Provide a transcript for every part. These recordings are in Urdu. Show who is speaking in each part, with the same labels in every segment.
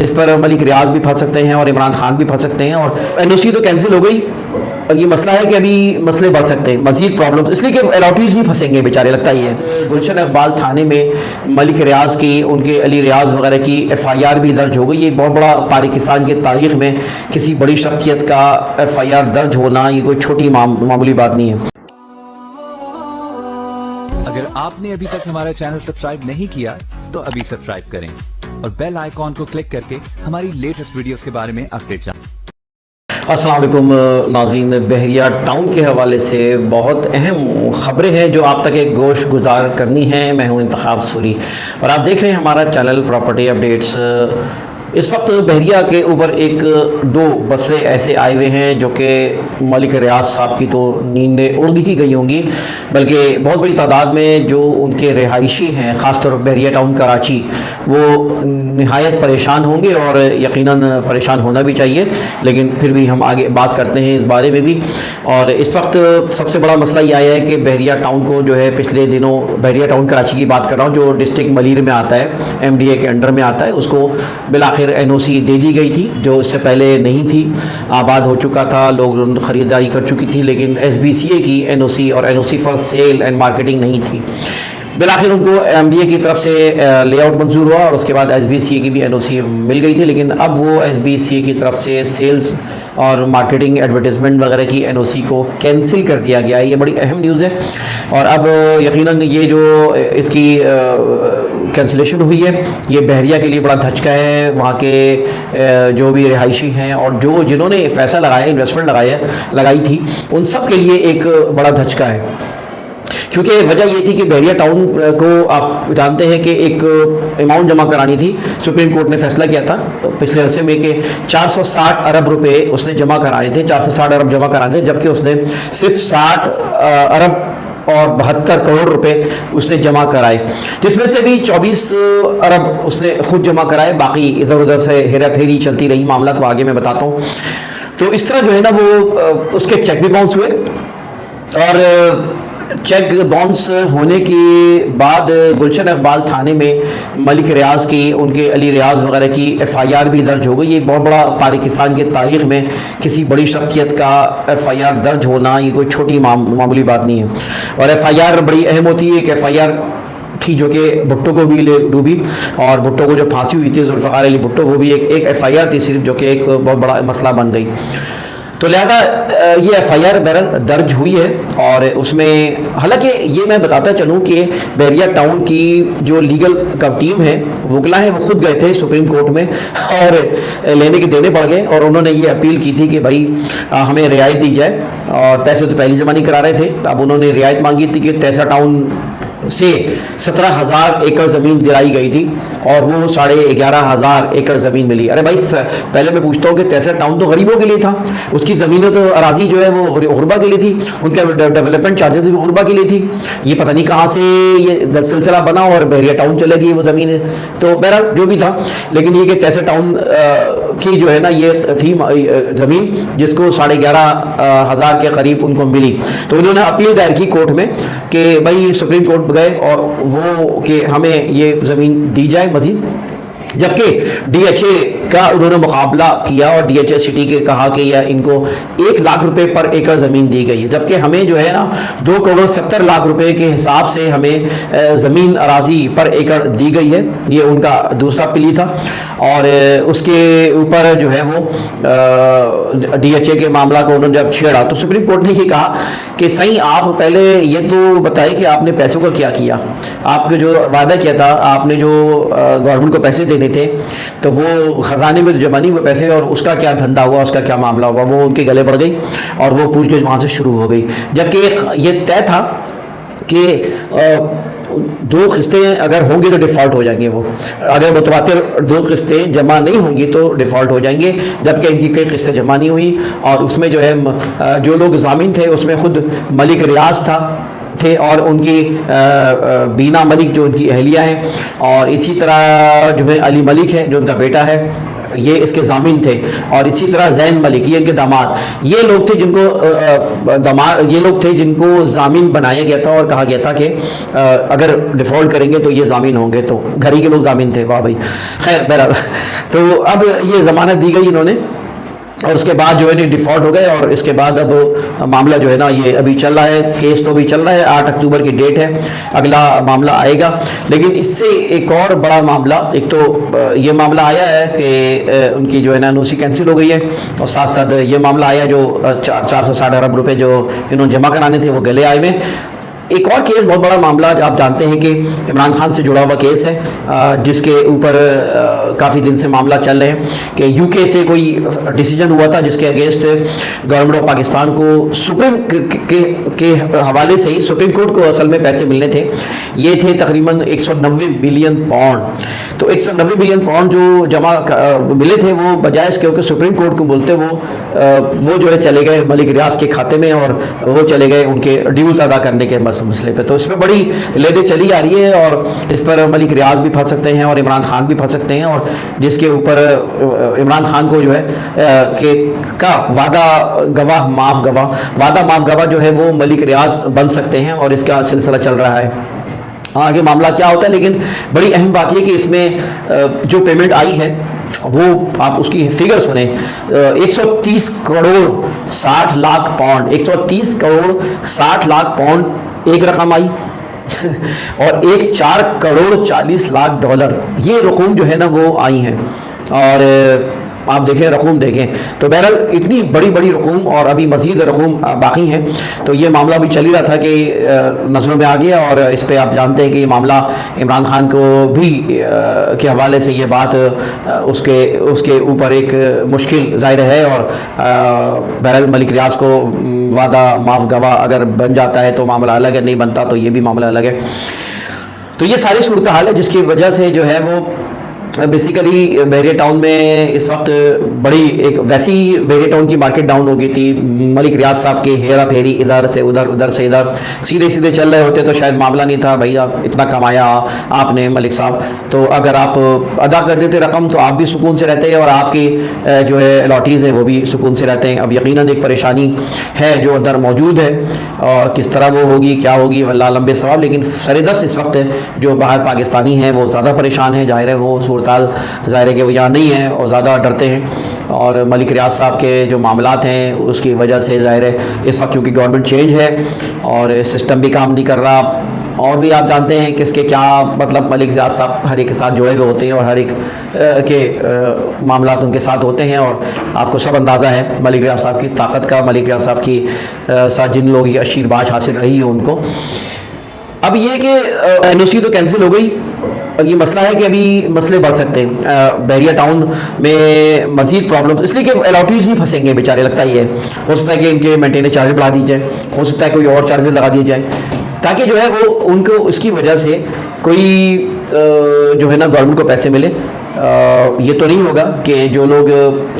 Speaker 1: اس پر ملک ریاض بھی پھنس سکتے ہیں اور عمران خان بھی پھنس سکتے ہیں، اور NOC تو کینسل ہو گئی، یہ مسئلہ ہے کہ ابھی مسئلے بڑھ سکتے ہیں، مزید پرابلمز، اس لیے کہ الاٹیز ہی پھنسیں گے بیچارے، لگتا ہی ہے۔ گلشن اقبال تھانے میں ملک ریاض کی، ان کے علی ریاض وغیرہ کی FIR بھی درج ہو گئی۔ یہ بہت بڑا، پاکستان کی تاریخ میں کسی بڑی شخصیت کا FIR درج ہونا یہ کوئی چھوٹی معمولی بات نہیں ہے۔
Speaker 2: اگر آپ نے ابھی تک ہمارا چینل سبسکرائب نہیں کیا تو ابھی سبسکرائب کریں اور بیل آئیکن کو کلک کر کے ہماری لیٹسٹ ویڈیوز کے بارے میں اپڈیٹ جانیں۔
Speaker 1: السلام علیکم ناظرین، بحریہ ٹاؤن کے حوالے سے بہت اہم خبریں ہیں جو آپ تک ایک گوش گزار کرنی ہیں۔ میں ہوں انتخاب سوری اور آپ دیکھ رہے ہیں ہمارا چینل پراپرٹی اپڈیٹس۔ اس وقت بحریہ کے اوپر ایک دو مسئلے ایسے آئے ہوئے ہیں جو کہ ملک ریاض صاحب کی تو نیندیں اڑ ہی گئی ہوں گی، بلکہ بہت بڑی تعداد میں جو ان کے رہائشی ہیں، خاص طور پر بحریہ ٹاؤن کراچی، وہ نہایت پریشان ہوں گے، اور یقیناً پریشان ہونا بھی چاہیے، لیکن پھر بھی ہم آگے بات کرتے ہیں اس بارے میں بھی۔ اور اس وقت سب سے بڑا مسئلہ یہ آیا ہے کہ بحریہ ٹاؤن کو جو ہے پچھلے دنوں، بحریہ ٹاؤن کراچی کی بات کر رہا ہوں جو ڈسٹرکٹ ملیر میں آتا ہے، MDA کے انڈر میں آتا ہے، اس کو بالآخر NOC دے دی گئی تھی جو اس سے پہلے نہیں تھی، آباد ہو چکا تھا، لوگ خریداری کر چکی تھی، لیکن SBCA کی NOC اور NOC for sale and marketing نہیں تھی۔ بالآخر ان کو MDA کی طرف سے لے آؤٹ منظور ہوا اور اس کے بعد SBCA کی بھی NOC مل گئی تھی، لیکن اب وہ SBCA کی طرف سے سیلز اور مارکیٹنگ ایڈورٹیزمنٹ وغیرہ کی NOC کو کینسل کر دیا گیا ہے۔ یہ بڑی اہم نیوز ہے، اور اب یقیناً یہ جو اس کی کینسلیشن ہوئی ہے یہ بحریہ کے لیے بڑا دھچکا ہے۔ وہاں کے جو بھی رہائشی ہیں اور جنہوں نے پیسہ لگایا، انویسٹمنٹ لگائی تھی، ان سب کے لیے ایک بڑا دھچکا ہے، کیونکہ وجہ یہ تھی کہ بحریہ ٹاؤن کو آپ جانتے ہیں کہ ایک اماؤنٹ جمع کرانی تھی، سپریم کورٹ نے فیصلہ کیا تھا پچھلے عرصے میں کہ 460 ارب روپے اس نے جمع کرانے تھے، 460 ارب جمع کرانے تھے، جبکہ اس نے صرف 60 ارب اور 72 کروڑ روپے اس نے جمع کرائے، جس میں سے بھی 24 ارب اس نے خود جمع کرائے، باقی ادھر ادھر سے ہیرا پھیری چلتی رہی، معاملات کو آگے میں بتاتا ہوں۔ تو اس طرح جو ہے نا وہ اس کے چیک بھی باؤنس ہوئے، اور چیک باؤنس ہونے کے بعد گلشن اقبال تھانے میں ملک ریاض کی، ان کے علی ریاض وغیرہ کی FIR بھی درج ہو گئی۔ یہ بہت بڑا، پاکستان کی تاریخ میں کسی بڑی شخصیت کا FIR درج ہونا یہ کوئی چھوٹی معمولی بات نہیں ہے، اور FIR بڑی اہم ہوتی ہے۔ ایک FIR تھی جو کہ بھٹو کو بھی ڈوبی، اور بھٹو کو جو پھانسی ہوئی تھی ذوالفقار علی بھٹو کو بھی ایک FIR تھی صرف، جو کہ ایک بہت بڑا مسئلہ بن گئی۔ تو لہذا یہ FIR درج ہوئی ہے، اور اس میں حالانکہ یہ میں بتاتا چلوں کہ بحریہ ٹاؤن کی جو لیگل ٹیم ہے، وکلا ہیں، وہ خود گئے تھے سپریم کورٹ میں اور لینے کے دینے پڑ گئے، اور انہوں نے یہ اپیل کی تھی کہ بھائی ہمیں رعایت دی جائے، اور پیسے تو پہلی جمع نہیں کرا رہے تھے، اب انہوں نے رعایت مانگی تھی کہ تیسا ٹاؤن سے 17,000 ایکڑ زمین دلائی گئی تھی، اور وہ 11,500 ایکڑ زمین ملی۔ ارے بھائی پہلے میں پوچھتا ہوں کہ تیسا ٹاؤن تو غریبوں کے لیے تھا، اس کی زمینیں تو اراضی جو ہے وہ غربا کے لیے تھی، ان کے ڈیولپمنٹ چارجز بھی غربا کے لیے تھی۔ یہ پتہ نہیں کہاں سے یہ سلسلہ بنا اور بحریہ ٹاؤن چلے گئی وہ زمین، تو بہرحال جو بھی تھا، لیکن یہ کہ تیسا ٹاؤن کی جو ہے نا یہ تھی زمین جس کو 11,500 کے قریب ان کو ملی، تو انہوں نے اپیل دائر کی کورٹ میں کہ بھائی سپریم کورٹ گئے اور وہ کہ ہمیں یہ زمین دی جائے مزید، جبکہ DHA کا انہوں نے مقابلہ کیا، اور DHA سٹی کے کہا کہ یہ ان کو 1 لاکھ روپے پر ایکڑ زمین دی گئی ہے، جبکہ ہمیں جو ہے نا 2,70,00,000 روپے کے حساب سے ہمیں زمین اراضی پر ایکڑ دی گئی ہے۔ یہ ان کا دوسرا پلی تھا، اور اس کے اوپر جو ہے وہ DHA کے معاملہ کو انہوں نے جب چھیڑا تو سپریم کورٹ نے یہ کہا کہ صحیح آپ پہلے یہ تو بتائیں کہ آپ نے پیسوں کا کیا کیا، آپ کے جو وعدہ کیا تھا، آپ نے جو گورنمنٹ کو پیسے دینے تھے تو وہ خزانے میں تو جمع نہیں ہوئے پیسے، اور اس کا کیا دھندا ہوا، اس کا کیا معاملہ ہوا، وہ ان کے گلے پڑ گئی، اور وہ پوچھ گچھ وہاں سے شروع ہو گئی، جبکہ یہ طے تھا کہ 2 قسطیں اگر ہوں گی تو ڈیفالٹ ہو جائیں گے، وہ اگر متواتر 2 قسطیں جمع نہیں ہوں گی تو ڈیفالٹ ہو جائیں گے، جبکہ ان کی کئی قسطیں جمع نہیں ہوئی، اور اس میں جو ہے جو لوگ ضامن تھے اس میں خود ملک ریاض تھے، اور ان کی بینا ملک جو ان کی اہلیہ ہیں، اور اسی طرح جو ہے علی ملک ہے جو ان کا بیٹا ہے، یہ اس کے ضامن تھے، اور اسی طرح زین ملک یہ ان کے داماد، یہ لوگ تھے جن کو ضامن بنایا گیا تھا اور کہا گیا تھا کہ اگر ڈیفالٹ کریں گے تو یہ ضامن ہوں گے، تو گھر ہی کے لوگ ضامن تھے، واہ بھائی، خیر بہرحال تو اب یہ ضمانت دی گئی انہوں نے، اور اس کے بعد جو ہے ڈیفالٹ ہو گئے، اور اس کے بعد اب معاملہ جو ہے نا یہ ابھی چل رہا ہے، کیس تو ابھی چل رہا ہے، 8 اکتوبر کی ڈیٹ ہے، اگلا معاملہ آئے گا۔ لیکن اس سے ایک اور بڑا معاملہ، ایک تو یہ معاملہ آیا ہے کہ ان کی جو ہے نا NOC کینسل ہو گئی ہے، اور ساتھ ساتھ یہ معاملہ آیا جو 460 ارب روپے جو انہوں نے جمع کرانے تھے وہ گلے آئے ہوئے۔ ایک اور کیس بہت بڑا معاملہ آپ جانتے ہیں کہ عمران خان سے جڑا ہوا کیس ہے، جس کے اوپر کافی دن سے معاملہ چل رہے ہیں کہ UK سے کوئی ڈیسیجن ہوا تھا جس کے اگینسٹ گورنمنٹ آف پاکستان کو سپریم کے حوالے سے ہی سپریم کورٹ کو اصل میں پیسے ملنے تھے، یہ تھے تقریباً 190 بلین پاؤنڈ۔ تو 190 بلین پاؤنڈ جو جمع ملے تھے وہ بجائے اس کے کہ سپریم کورٹ کو بولتے وہ جو ہے چلے گئے ملک ریاض کے کھاتے میں، اور وہ چلے گئے ان کے ڈیوز ادا کرنے کے مسئلے پہ۔ تو اس میں بڑی لیڈیں چلی آ رہی ہے، اور اس پر ملک ریاض بھی پھنس سکتے ہیں اور عمران خان بھی پھنس سکتے ہیں، اور جس کے اوپر عمران خان کو جو ہے کہ کا وعدہ معاف گواہ جو ہے وہ ملک ریاض بن سکتے ہیں، اور اس کا سلسلہ چل رہا ہے۔ آگے معاملہ کیا ہوتا ہے، لیکن بڑی اہم بات یہ کہ اس میں جو پیمنٹ آئی ہے وہ آپ اس کی فگر سنیں، 130 کروڑ 60 لاکھ پاؤنڈ، 130 کروڑ 60 لاکھ پاؤنڈ ایک رقم آئی، اور 4 کروڑ 40 لاکھ ڈالر یہ رقم جو ہے نا وہ آئی ہیں، اور آپ دیکھیں رقم دیکھیں تو بہرحال اتنی بڑی بڑی رقم، اور ابھی مزید رقم باقی ہیں۔ تو یہ معاملہ بھی چل ہی رہا تھا کہ نظروں میں آ گیا، اور اس پہ آپ جانتے ہیں کہ یہ معاملہ عمران خان کو بھی کے حوالے سے یہ بات اس کے اوپر ایک مشکل ظاہر ہے، اور بہرحال ملک ریاض کو وعدہ معاف گواہ اگر بن جاتا ہے تو معاملہ الگ ہے، نہیں بنتا تو یہ بھی معاملہ الگ ہے۔ تو یہ ساری صورتحال ہے جس کی وجہ سے جو ہے وہ بیسیکلی بحریہ ٹاؤن میں اس وقت بڑی ایک ویسی بحریہ ٹاؤن کی مارکیٹ ڈاؤن ہو گئی تھی۔ ملک ریاض صاحب کے ہیرا پھیری ادھر سے ادھر، ادھر سے ادھر، سیدھے چل رہے ہوتے تو شاید معاملہ نہیں تھا، بھائی آپ اتنا کمایا آپ نے ملک صاحب، تو اگر آپ ادا کر دیتے رقم تو آپ بھی سکون سے رہتے ہیں، اور آپ کی جو ہے الاٹیز ہیں وہ بھی سکون سے رہتے ہیں۔ اب یقیناً ایک پریشانی ہے جو اندر موجود ہے، اور کس طرح وہ ہوگی کیا ہوگی واللہ لمبے سوال، لیکن سردست اس وقت جو باہر پاکستانی ہیں وہ زیادہ پریشان ہیں، ظاہر ہے وہ صورتحال ظاہر ہے کہ وہ یہاں نہیں ہیں اور زیادہ ڈرتے ہیں، اور ملک ریاض صاحب کے جو معاملات ہیں اس کی وجہ سے ظاہر ہے اس وقت کیونکہ گورنمنٹ چینج ہے اور سسٹم بھی کام نہیں کر رہا، اور بھی آپ جانتے ہیں کہ اس کے کیا مطلب ملک ریاض صاحب ہر ایک کے ساتھ جڑے ہوئے ہوتے ہیں، اور ہر ایک کے معاملات ان کے ساتھ ہوتے ہیں، اور آپ کو سب اندازہ ہے ملک ریاض صاحب کی طاقت کا، ملک ریاض صاحب کی ساتھ جن لوگ یہ اشیر باش حاصل رہی ہے ان کو۔ اب یہ کہ NOC تو کینسل ہو گئی، یہ مسئلہ ہے کہ ابھی مسئلے بڑھ سکتے ہیں بحریہ ٹاؤن میں، مزید پرابلمس، اس لیے کہ الاٹیز نہیں پھنسیں گے بیچارے، لگتا ہی ہے، ہو سکتا ہے کہ ان کے مینٹیننس چارج بڑھا دی جائے، ہو سکتا ہے کوئی اور چارجز لگا دیے جائیں، تاکہ جو ہے وہ ان کو اس کی وجہ سے کوئی جو ہے نا گورنمنٹ کو پیسے ملے۔ یہ تو نہیں ہوگا کہ جو لوگ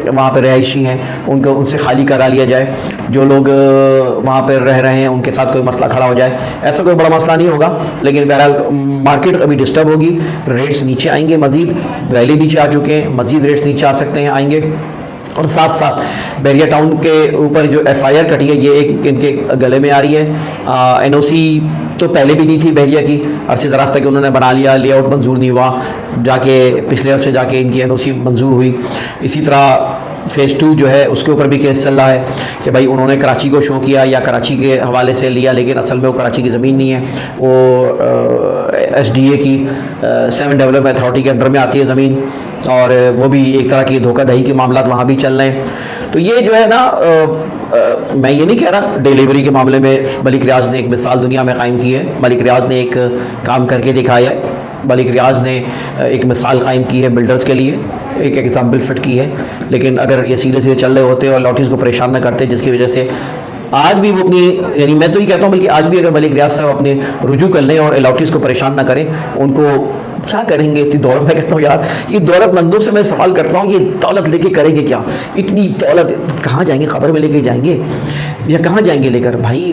Speaker 1: وہاں پہ رہائشی ہیں ان سے خالی کرا لیا جائے، جو لوگ وہاں پہ رہ رہے ہیں ان کے ساتھ کوئی مسئلہ کھڑا ہو جائے، ایسا کوئی بڑا مسئلہ نہیں ہوگا، لیکن بہرحال مارکیٹ ابھی ڈسٹرب ہوگی، ریٹس نیچے آئیں گے، مزید ویلی نیچے آ چکے ہیں، مزید ریٹس نیچے آ سکتے ہیں، آئیں گے، اور ساتھ ساتھ بحریہ ٹاؤن کے اوپر جو FIR کٹی ہے یہ ایک ان کے گلے میں آ رہی ہے۔ NOC تو پہلے بھی نہیں تھی بحریہ کی، عرصے دراز تک انہوں نے بنا لیا، لے آؤٹ منظور نہیں ہوا، جا کے پچھلے ہفتے جا کے ان کی NOC منظور ہوئی۔ اسی طرح فیز 2 جو ہے اس کے اوپر بھی کیس چل رہا ہے کہ بھائی انہوں نے کراچی کو شو کیا یا کراچی کے حوالے سے لیا، لیکن اصل میں وہ کراچی کی زمین نہیں ہے، وہ SDA کی 7 ڈیولپمنٹ اتھارٹی کے انڈر میں آتی ہے زمین، اور وہ بھی ایک طرح کی دھوکہ دہی کے معاملات وہاں بھی چل رہے ہیں۔ تو یہ جو ہے نا میں یہ نہیں کہہ رہا، ڈیلیوری کے معاملے میں ملک ریاض نے ایک مثال دنیا میں قائم کی ہے، ملک ریاض نے ایک کام کر کے دکھایا ہے، ملک ریاض نے ایک مثال قائم کی ہے بلڈرز کے لیے، ایک ایگزامپل فٹ کی ہے، لیکن اگر یہ سیدھے چل رہے ہوتے اور لاٹریز کو پریشان نہ کرتے، جس کی وجہ سے آج بھی وہ اپنی، یعنی میں تو یہ کہتا ہوں بلکہ آج بھی اگر ملک ریاض صاحب اپنے رجوع کر لیں اور الاٹیز کو پریشان نہ کریں، ان کو کیا کریں گے اتنی دولت؟ میں کہتا ہوں یار یہ دولت مندوں سے میں سوال کرتا ہوں، یہ دولت لے کے کریں گے کیا؟ اتنی دولت کہاں جائیں گے؟ قبر میں لے کے جائیں گے یا کہاں جائیں گے لے کر؟ بھائی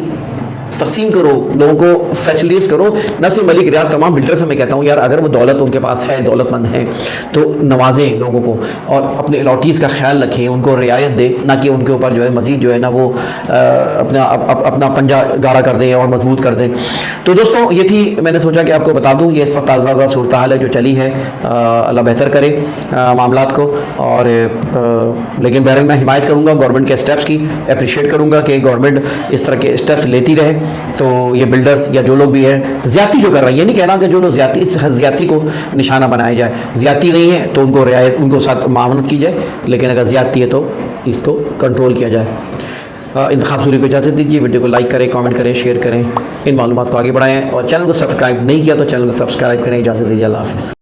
Speaker 1: تقسیم کرو, لوگوں کو فیسلٹیز کرو. ناصر ملک ریاض تمام بلڈر سے میں کہتا ہوں یار اگر وہ دولت ان کے پاس ہے, دولت مند ہیں, تو نوازیں لوگوں کو اور اپنے الاٹیز کا خیال رکھیں, ان کو رعایت دیں, نہ کہ ان کے اوپر جو ہے مزید جو ہے نا وہ اپنا پنجہ گاڑا کر دیں اور مضبوط کر دیں. تو دوستوں یہ تھی, میں نے سوچا کہ آپ کو بتا دوں یہ اس وقت تازہ صورتحال ہے جو چلی ہے. اللہ بہتر کرے معاملات کو. اور لیکن بہرحال میں حمایت کروں گا گورنمنٹ کے اسٹیپس کی, اپریشیٹ کروں گا کہ گورنمنٹ اس طرح کے اسٹیپس لیتی رہے. تو یہ بلڈرز یا جو لوگ بھی ہیں زیادتی جو کر رہے ہیں, یہ نہیں کہہ رہا کہ جو لوگ زیادتی کو نشانہ بنایا جائے, زیادتی نہیں ہے تو ان کو رعایت, ان کو ساتھ معاونت کی جائے, لیکن اگر زیادتی ہے تو اس کو کنٹرول کیا جائے. انتخاب سوری کو اجازت دیجیے, ویڈیو کو لائک کریں, کامنٹ کریں, شیئر کریں, ان معلومات کو آگے بڑھائیں, اور چینل کو سبسکرائب نہیں کیا تو چینل کو سبسکرائب کریں. اجازت دیجیے, اللہ حافظ.